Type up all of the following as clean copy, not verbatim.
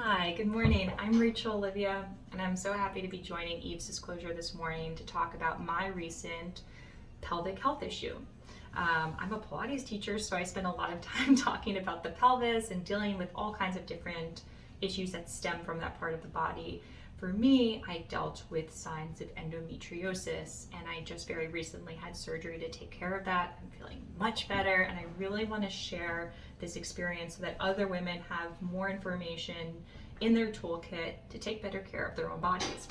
Hi, good morning. I'm Rachel Olivia, and I'm so happy to be joining Eve's Disclosure this morning to talk about my recent pelvic health issue. I'm a Pilates teacher, so I spend a lot of time talking about the pelvis and dealing with all kinds of different issues that stem from that part of the body. For me, I dealt with signs of endometriosis, and I just very recently had surgery to take care of that. I'm feeling much better, and I really want to share this experience so that other women have more information in their toolkit to take better care of their own bodies.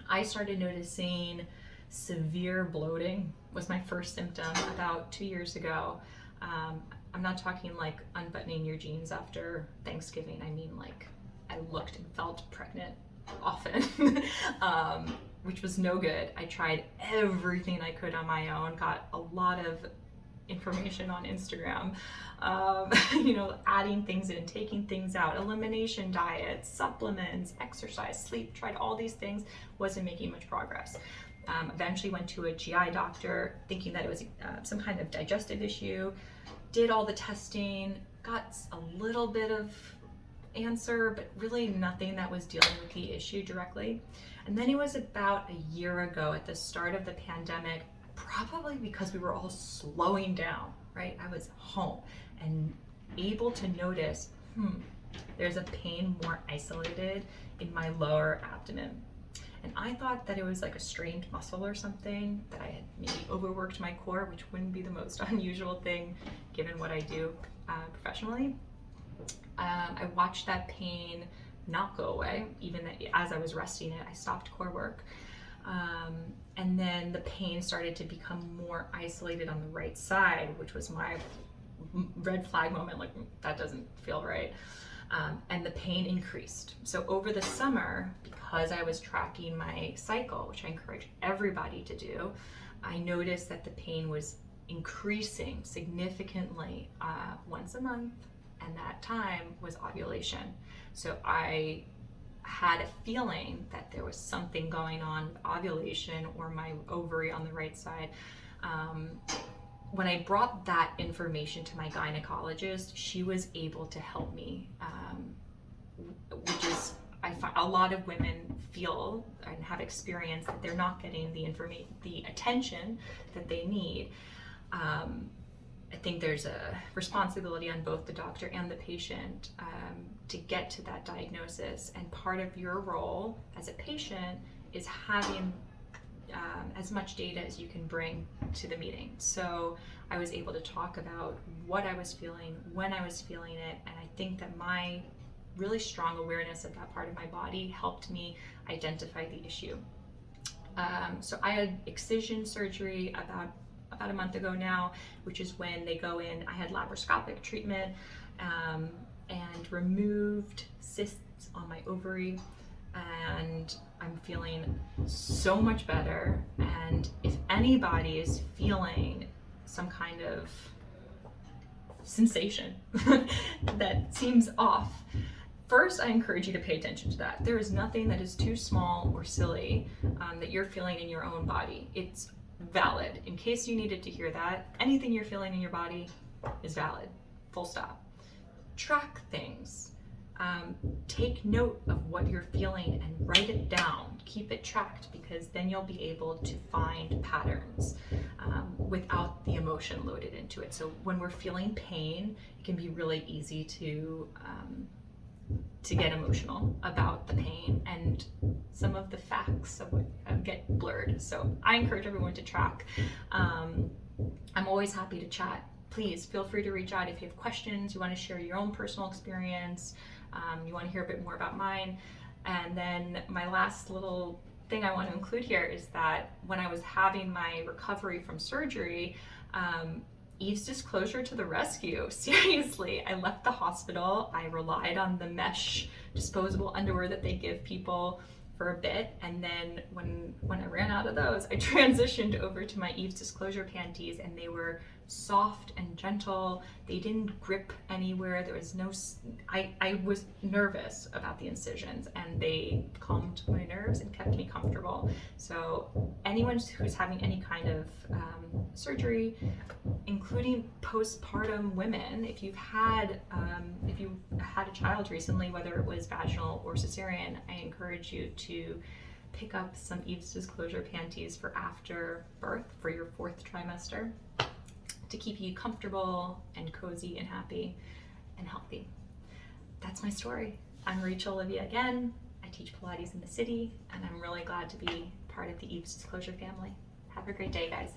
I started noticing severe bloating was my first symptom about 2 years ago. I'm not talking like unbuttoning your jeans after Thanksgiving. I mean like I looked and felt pregnant often, which was no good. I tried everything I could on my own, got a lot of information on Instagram, adding things in, taking things out, elimination diets, supplements, exercise, sleep, tried all these things, wasn't making much progress. Eventually went to a GI doctor thinking that it was some kind of digestive issue, did all the testing, got a little bit of answer, but really nothing that was dealing with the issue directly. And then it was about a year ago at the start of the pandemic, probably because we were all slowing down, right? I was home and able to notice, there's a pain more isolated in my lower abdomen. And I thought that it was like a strained muscle or something, that I had maybe overworked my core, which wouldn't be the most unusual thing given what I do professionally. I watched that pain not go away, even as I was resting it. I stopped core work. And then the pain started to become more isolated on the right side, which was my red flag moment, like that doesn't feel right. And the pain increased. So over the summer, because I was tracking my cycle, which I encourage everybody to do, I noticed that the pain was increasing significantly once a month, and that time was ovulation. So I had a feeling that there was something going on with ovulation or my ovary on the right side. When I brought that information to my gynecologist, she was able to help me, which is, I find a lot of women feel and have experienced that they're not getting the attention that they need. I think there's a responsibility on both the doctor and the patient to get to that diagnosis. And part of your role as a patient is having as much data as you can bring to the meeting. So I was able to talk about what I was feeling, when I was feeling it, and I think that my really strong awareness of that part of my body helped me identify the issue. So I had excision surgery about a month ago now, which is when they go in. I had laparoscopic treatment and removed cysts on my ovary, and I'm feeling so much better. And if anybody is feeling some kind of sensation that seems off, first, I encourage you to pay attention to that. There is nothing that is too small or silly that you're feeling in your own body. It's valid. In case you needed to hear that, anything you're feeling in your body is valid. Full stop. Track things. Take note of what you're feeling and write it down. Keep it tracked, because then you'll be able to find patterns without the emotion loaded into it. So when we're feeling pain, it can be really easy to get emotional about the pain, and some of the facts get blurred. So I encourage everyone to track. I'm always happy to chat. Please feel free to reach out if you have questions, you want to share your own personal experience, you want to hear a bit more about mine. And then my last little thing I want to include here is that when I was having my recovery from surgery, Eve's Disclosure to the rescue. Seriously, I left the hospital. I relied on the mesh disposable underwear that they give people for a bit, and then when I ran out of those, I transitioned over to my Eve's Disclosure panties, and they were soft and gentle. They didn't grip anywhere. There was no, I was nervous about the incisions, and they calmed my nerves and kept me comfortable. So anyone who's having any kind of surgery, including postpartum women, if you've had a child recently, whether it was vaginal or cesarean, I encourage you to pick up some Eve's Disclosure panties for after birth, for your 4th trimester, to keep you comfortable and cozy and happy and healthy. That's my story. I'm Rachel Olivia again. I teach Pilates in the city, and I'm really glad to be part of the Eve's Disclosure family. Have a great day, guys.